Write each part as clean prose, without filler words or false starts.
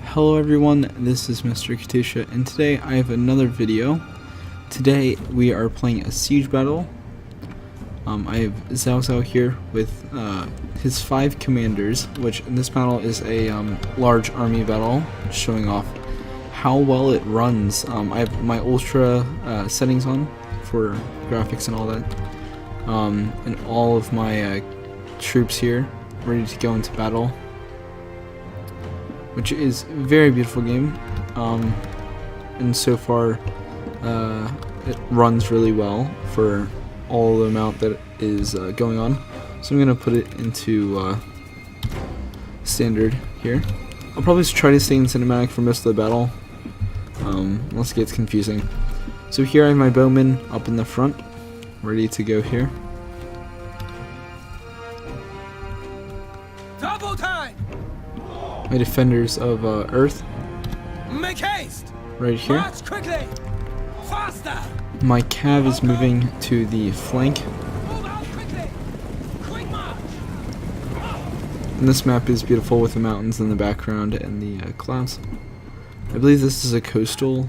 Hello everyone, this is Mr. Katusha, and today I have another video. Today we are playing a siege battle. I have Cao Cao here with his 5 commanders, which in this battle is a large army battle, showing off how well it runs. I have my ultra settings on for graphics and all that, and all of my troops here ready to go into battle, which is a very beautiful game, and so far it runs really well for all the amount that is going on. So I'm going to put it into standard here. I'll probably try to stay in cinematic for most of the battle, unless it gets confusing. So here I have my bowmen up in the front, ready to go here. Double time! My defenders of Earth, Make haste! right here. March quickly! Faster! My cav is moving to the flank, Move out quickly! Quick march! and this map is beautiful with the mountains in the background and the clouds. I believe this is a coastal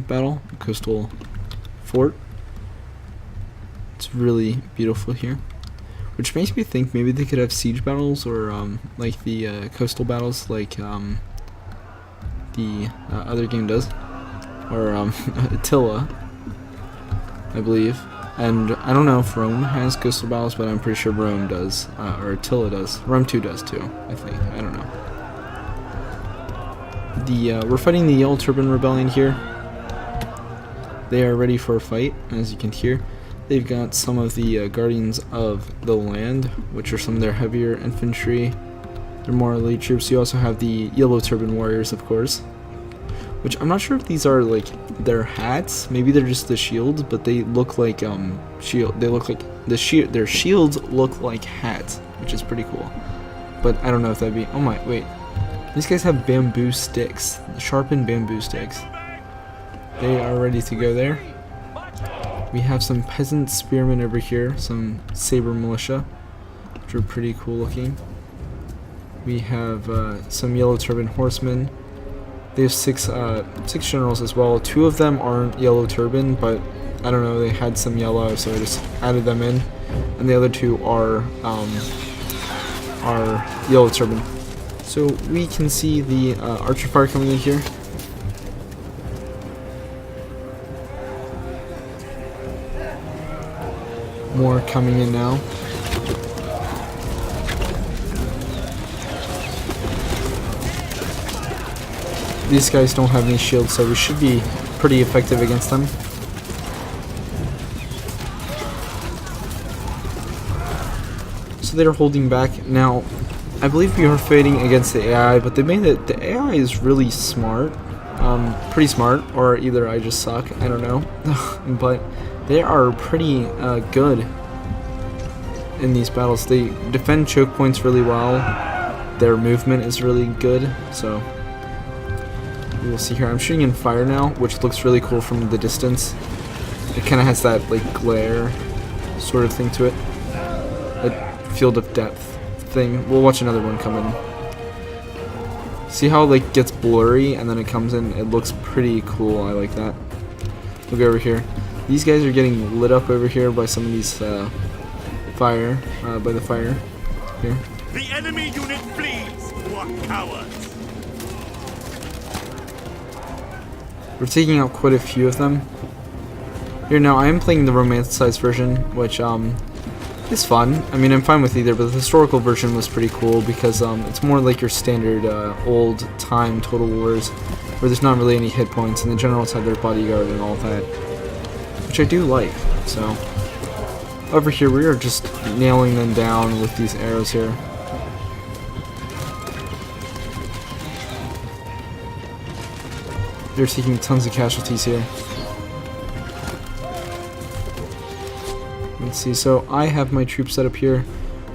battle, a coastal fort. It's really beautiful here, which makes me think maybe they could have siege battles or like the coastal battles like the other game does, or Attila, I believe. And I don't know if Rome has coastal battles, but I'm pretty sure Rome does, or Attila does. Rome 2 does too, I think. I don't know. We're fighting the Yellow Turban Rebellion here. They are ready for a fight, as you can hear. They've got some of the Guardians of the Land, which are some of their heavier infantry. They're more elite troops. You also have the Yellow Turban Warriors, of course, which I'm not sure if these are like their hats. Maybe they're just the shields, but they look like shield. They look like the shield. Their shields look like hats, which is pretty cool. But I don't know if that'd be. Oh my, wait. These guys have bamboo sticks, sharpened bamboo sticks. They are ready to go there. We have some peasant spearmen over here, some saber militia, which are pretty cool looking. We have some yellow turban horsemen. They have six generals as well. 2 of them aren't yellow turban, but I don't know, they had some yellow, so I just added them in. And the other 2 are yellow turban. So we can see the archer fire coming in here. More coming in now. These guys don't have any shields, so we should be pretty effective against them. So they're holding back. Now, I believe we are fighting against the AI, but they made it. The AI is really smart. Pretty smart, or either I just suck, I don't know. But they are pretty good in these battles. They defend choke points really well. Their movement is really good, so we will see here. I'm shooting in fire now, which looks really cool from the distance. It kind of has that like glare sort of thing to it, a field of depth thing. We'll watch another one come in. See how it like gets blurry and then it comes in? It looks pretty cool. I like that. We'll go over here. These guys are getting lit up over here by some of these fire, by the fire here. The enemy unit flees! What cowards! We're taking out quite a few of them. Here now, I am playing the romanticized version, which is fun. I mean, I'm fine with either, but the historical version was pretty cool because it's more like your standard old-time Total Wars, where there's not really any hit points, and the generals have their bodyguard and all that, which I do like. So over here, we are just nailing them down with these arrows here. They're taking tons of casualties here. Let's see, so I have my troops set up here.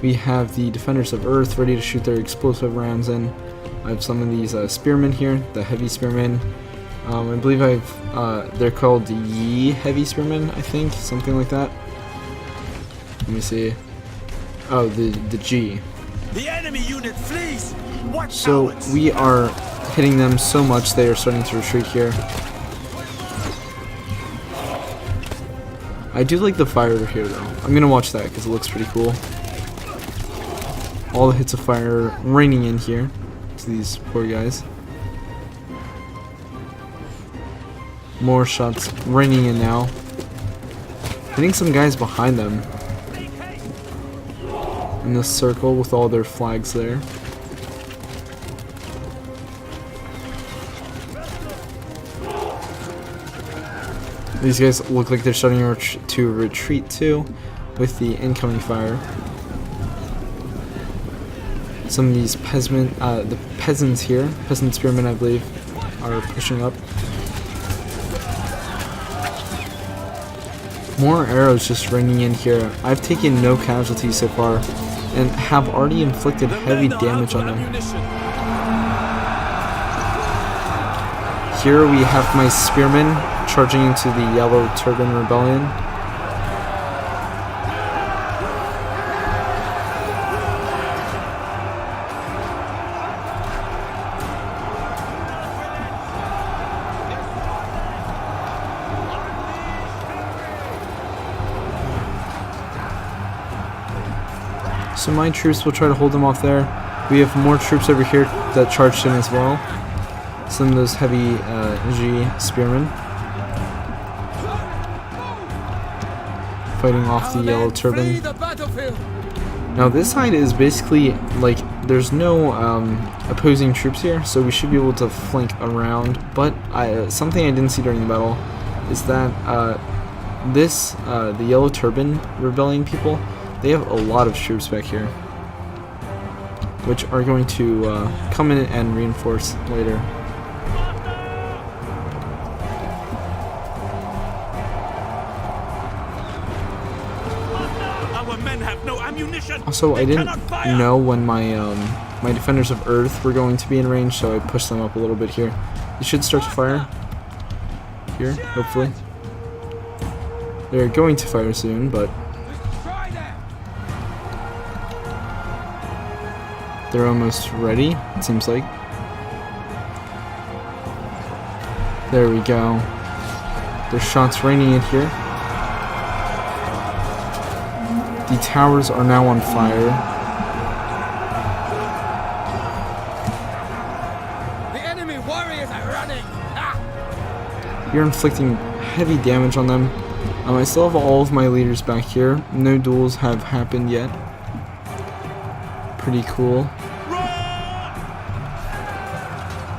We have the defenders of Earth ready to shoot their explosive rounds in. I have some of these spearmen here, the heavy spearmen. I believe they're called Yi heavy spearmen, I think, something like that. Let me see. Oh, the G. The enemy unit flees! What So cowards! we are hitting them so much they are starting to retreat here. I do like the fire here though. I'm gonna watch that because it looks pretty cool. All the hits of fire raining in here to these poor guys. More shots raining in now. Hitting some guys behind them. In this circle with all their flags there. These guys look like they're starting to retreat too with the incoming fire. Some of these the peasants here, peasant spearmen I believe, are pushing up. More arrows just raining in here. I've taken no casualties so far and have already inflicted heavy damage on them. Here we have my spearmen charging into the Yellow Turban Rebellion. So my troops will try to hold them off there. We have more troops over here that charged in as well. Some of those heavy G spearmen. Fighting off the Yellow Turban. Now this side is basically like there's no opposing troops here, so we should be able to flank around. But something I didn't see during the battle is that the Yellow Turban Rebellion people, they have a lot of troops back here, which are going to come in and reinforce later. Also, I didn't know when my my defenders of Earth were going to be in range, so I pushed them up a little bit here. They should start to fire here, hopefully. They're going to fire soon, but they're almost ready, it seems like. There we go. There's shots raining in here. The towers are now on fire. The enemy warriors are running. Ah! You're inflicting heavy damage on them. I still have all of my leaders back here. No duels have happened yet. Pretty cool.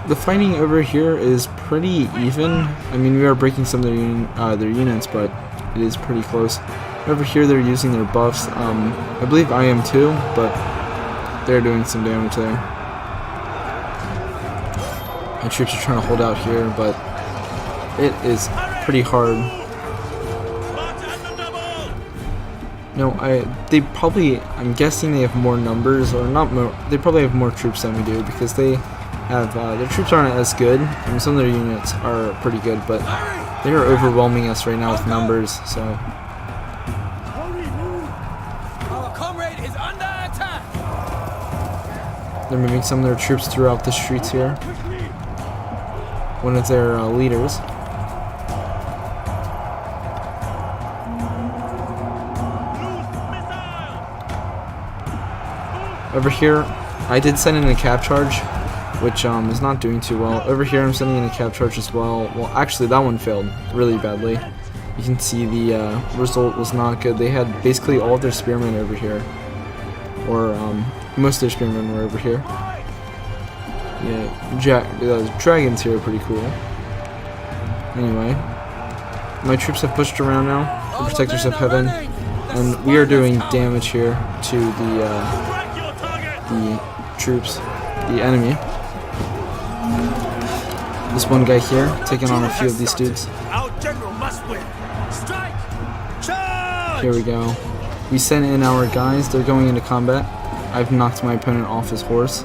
The fighting over here is pretty even. I mean, we are breaking some of their units, but it is pretty close. Over here, they're using their buffs. I believe I am too, but they're doing some damage there. My troops are trying to hold out here, but it is pretty hard. No, I'm guessing they have more numbers, or not more. They probably have more troops than we do because they have their troops aren't as good. I mean, some of their units are pretty good, but they are overwhelming us right now with numbers. So Our comrade is under attack. they're moving some of their troops throughout the streets here. One of their leaders. Over here, I did send in a cap charge, which is not doing too well. Over here, I'm sending in a cap charge as well. Well, actually, that one failed really badly. You can see the result was not good. They had basically all of their spearmen over here, or most of their spearmen were over here. Yeah, dragons here are pretty cool. Anyway, my troops have pushed around now. The protectors of heaven, and we are doing damage here to the troops, the enemy. This one guy here taking on a few of these dudes. Our general must win. Strike! Charge! Here we go. We sent in our guys. They're going into combat. I've knocked my opponent off his horse.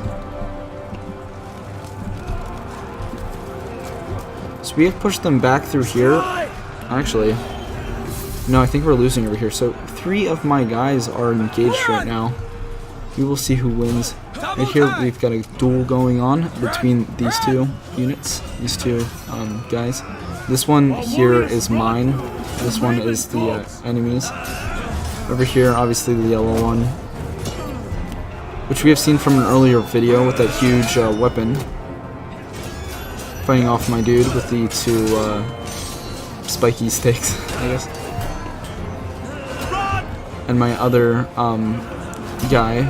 So we have pushed them back through here. Actually, no, I think we're losing over here. So 3 of my guys are engaged right now. We will see who wins. Right here we've got a duel going on between these two units, these two guys. This one here is mine. This one is the enemy's. Over here, obviously the yellow one, which we have seen from an earlier video with that huge weapon. Fighting off my dude with the two spiky sticks, I guess. And my other guy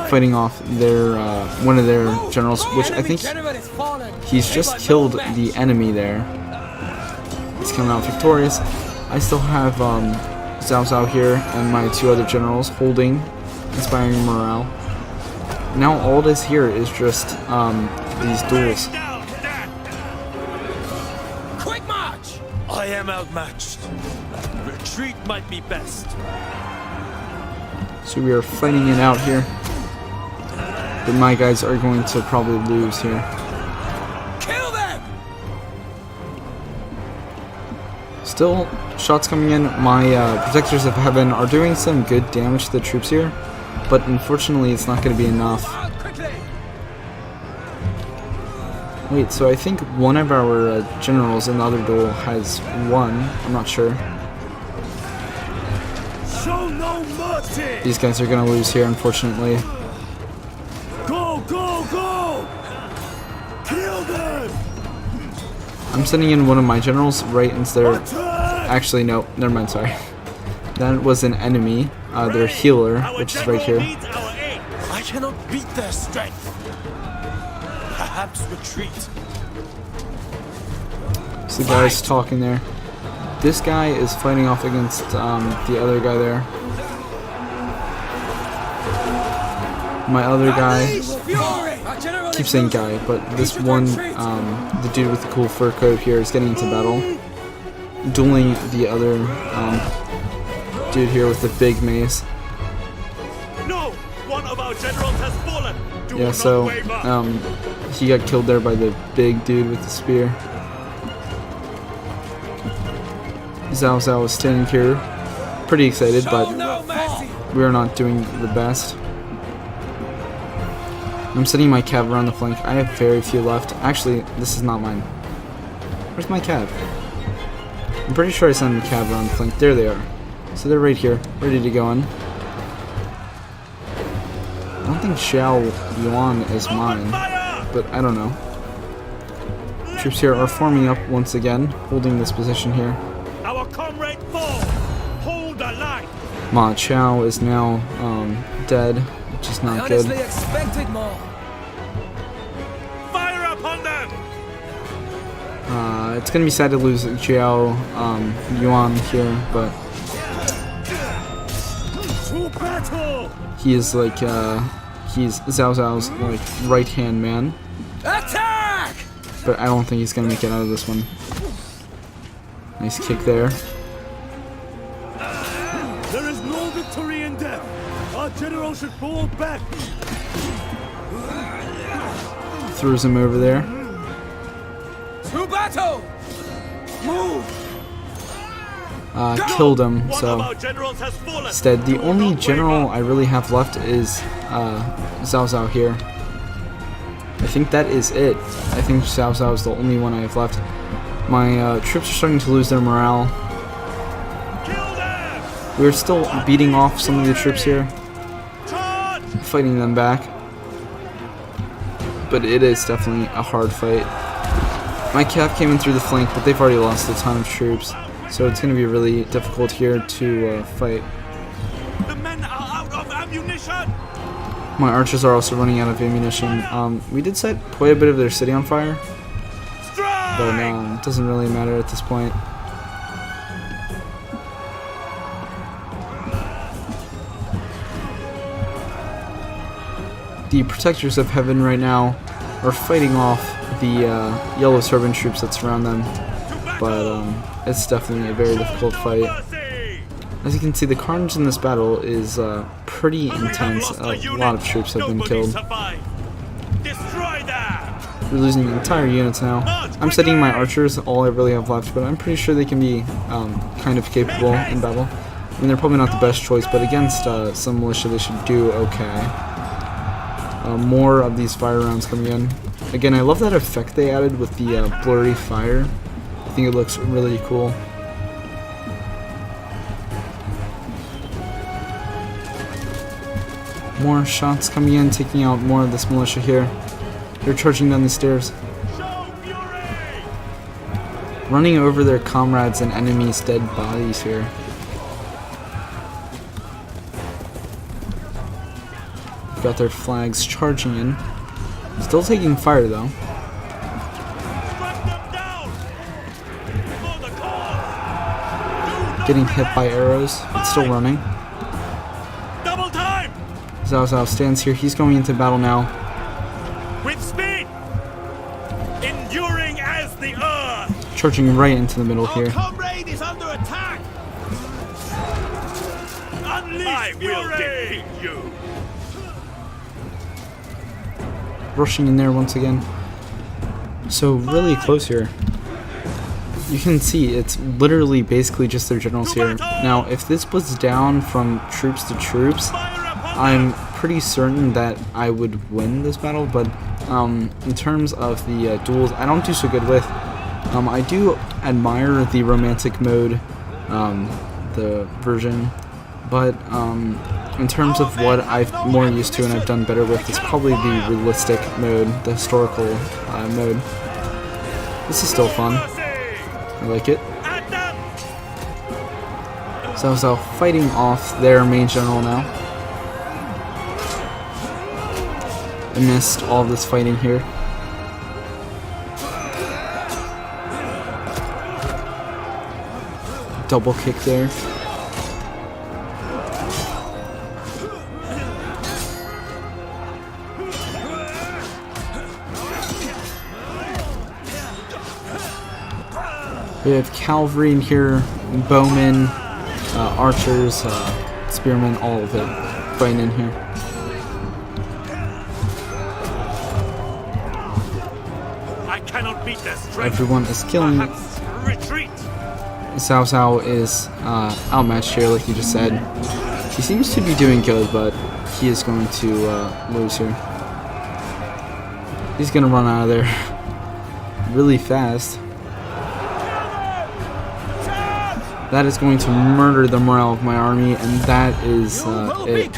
fighting off their one of their generals, which I think he's just killed the enemy there. He's coming out victorious. I still have Cao Cao here and my two other generals holding, inspiring morale. Now all it is here is just these duels. Quick march! I am outmatched. Retreat might be best. So we are fighting it out here. But my guys are going to probably lose here. Kill them! Still, shots coming in. My Protectors of Heaven are doing some good damage to the troops here. But unfortunately, it's not going to be enough. Quickly! Wait, so I think one of our generals in the other duel has won. I'm not sure. Show no mercy. These guys are going to lose here, unfortunately. Go, go, go! Kill them! I'm sending in one of my generals right into their... Actually, no. Never mind, sorry. That was an enemy. Their healer, which is right here. I cannot beat their strength. Perhaps retreat. So the guy's talking there. This guy is fighting off against the other guy there. My other guy, keep saying guy, but this one, the dude with the cool fur coat here is getting into battle, dueling the other dude here with the big mace. No, one of our generals has fallen. Do Yeah, not so waver. he got killed there by the big dude with the spear. Cao Cao is standing here, pretty excited, but we are not doing the best. I'm sending my cav around the flank. I have very few left. Actually, this is not mine. Where's my cav? I'm pretty sure I sent the cav around the flank. There they are. So they're right here, ready to go in. I don't think Xiao Yuan is mine, but I don't know. Troops here are forming up once again, holding this position here. Our comrade fall. Hold the line. Ma Chao is now dead, which is not good. Honestly expected more. Fire upon them. It's gonna be sad to lose Xiao Yuan here, but To battle. he is like he's Cao Cao's like right-hand man, Attack! but I don't think he's gonna make it out of this one. Nice kick there. There is no victory in death. Our general should fall back. Throws him over there. To battle! Move! Killed him, One of so our generals has fallen. instead the only general I really have left is Cao Cao here. I think that is it. I think Cao Cao is the only one I have left. My troops are starting to lose their morale. Kill them. We're still beating off some of the troops here, Charge. fighting them back. But it is definitely a hard fight. My cav came in through the flank, but they've already lost a ton of troops. So it's going to be really difficult here to fight. The men are out of ammunition. My archers are also running out of ammunition. We did set quite a bit of their city on fire, but it doesn't really matter at this point. The Protectors of Heaven right now are fighting off the Yellow Turban troops that surround them, but it's definitely a very difficult fight. As you can see, the carnage in this battle is pretty intense. A lot of troops have been killed. We're losing entire units now. I'm setting my archers, all I really have left, but I'm pretty sure they can be kind of capable in battle. mean, they're probably not the best choice, but against some militia, they should do okay. More of these fire rounds coming in. Again, I love that effect they added with the blurry fire. I think it looks really cool. More shots coming in, taking out more of this militia here. They're charging down the stairs, running over their comrades and enemies' dead bodies here. Got their flags charging in. Still taking fire though. Getting hit by arrows, but still running. Cao Cao stands here. He's going into battle now. With speed, enduring as the earth. Charging right into the middle here. Comrade is under attack. I will defeat you. Rushing in there once again. So really close here. You can see it's literally basically just their generals here. Now, if this was down from troops to troops, I'm pretty certain that I would win this battle, but in terms of the duels, I don't do so good with. I do admire the romantic mode, the version, but in terms of what I'm more used to and I've done better with, it's probably the realistic mode, the historical mode. This is still fun. I like it. Cao Cao fighting off their main general now. I missed all this fighting here. Double kick there. We have cavalry in here, bowmen, archers, spearmen, all of it fighting in here. I cannot beat their strength. Everyone is killing. Retreat. Cao Cao is outmatched here, like you just said. He seems to be doing good, but he is going to lose here. He's going to run out of there really fast. That is going to murder the morale of my army, and that is it.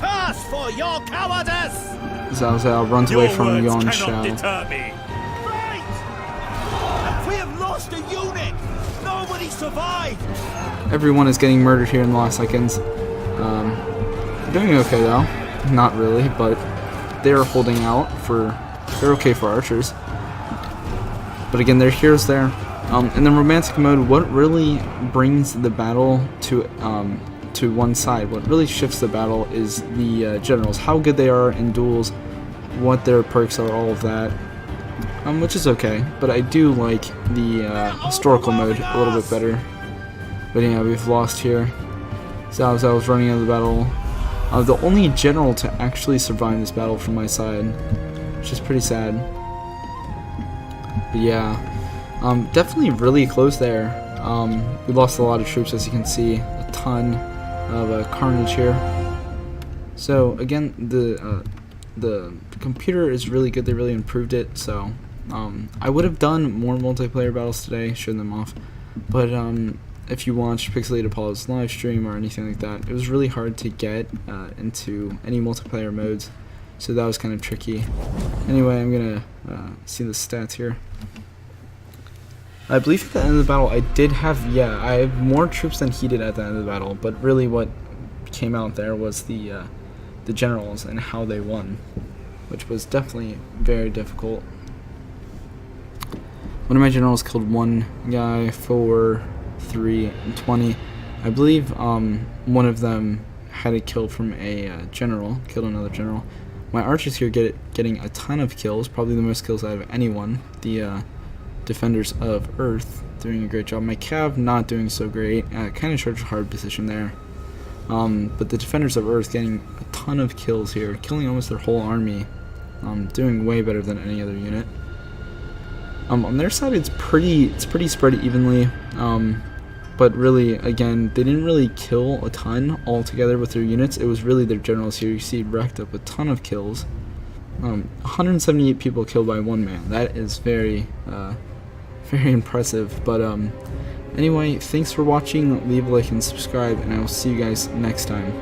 Cao Cao runs away from Yuan Shao. We have lost a unit. Nobody survived. Everyone is getting murdered here in the last seconds. Doing okay though. Not really, but they're holding out for. They're okay for archers. But again, their heroes there. In the romantic mode, what really brings the battle to one side, what really shifts the battle is the generals, how good they are in duels, what their perks are, all of that, which is okay. But I do like the historical mode a little bit better. But yeah, we've lost here. Cao Cao is running out of the battle. The only general to actually survive this battle from my side, which is pretty sad. But yeah. Definitely really close there. We lost a lot of troops, as you can see, a ton of carnage here. So again, the computer is really good. They really improved it. So I would have done more multiplayer battles today, showing them off. But if you watched Pixelated Apollo's live stream or anything like that, it was really hard to get into any multiplayer modes. So that was kind of tricky. Anyway, I'm gonna see the stats here. I believe at the end of the battle I did have, I have more troops than he did at the end of the battle, but really what came out there was the generals and how they won, which was definitely very difficult. One of my generals killed one guy, 4, 3, and 20. I believe one of them had a kill from a general, killed another general. My archers here getting a ton of kills, probably the most kills out of anyone. The Defenders of Earth doing a great job. My Cav not doing so great. Kind of charged a hard position there. But the Defenders of Earth getting a ton of kills here, killing almost their whole army. Doing way better than any other unit. On their side, it's pretty spread evenly. But really, again, they didn't really kill a ton altogether with their units. It was really their generals here. You see racked up a ton of kills. 178 people killed by one man. That is very impressive. But anyway, thanks for watching. Leave a like and subscribe, and I will see you guys next time.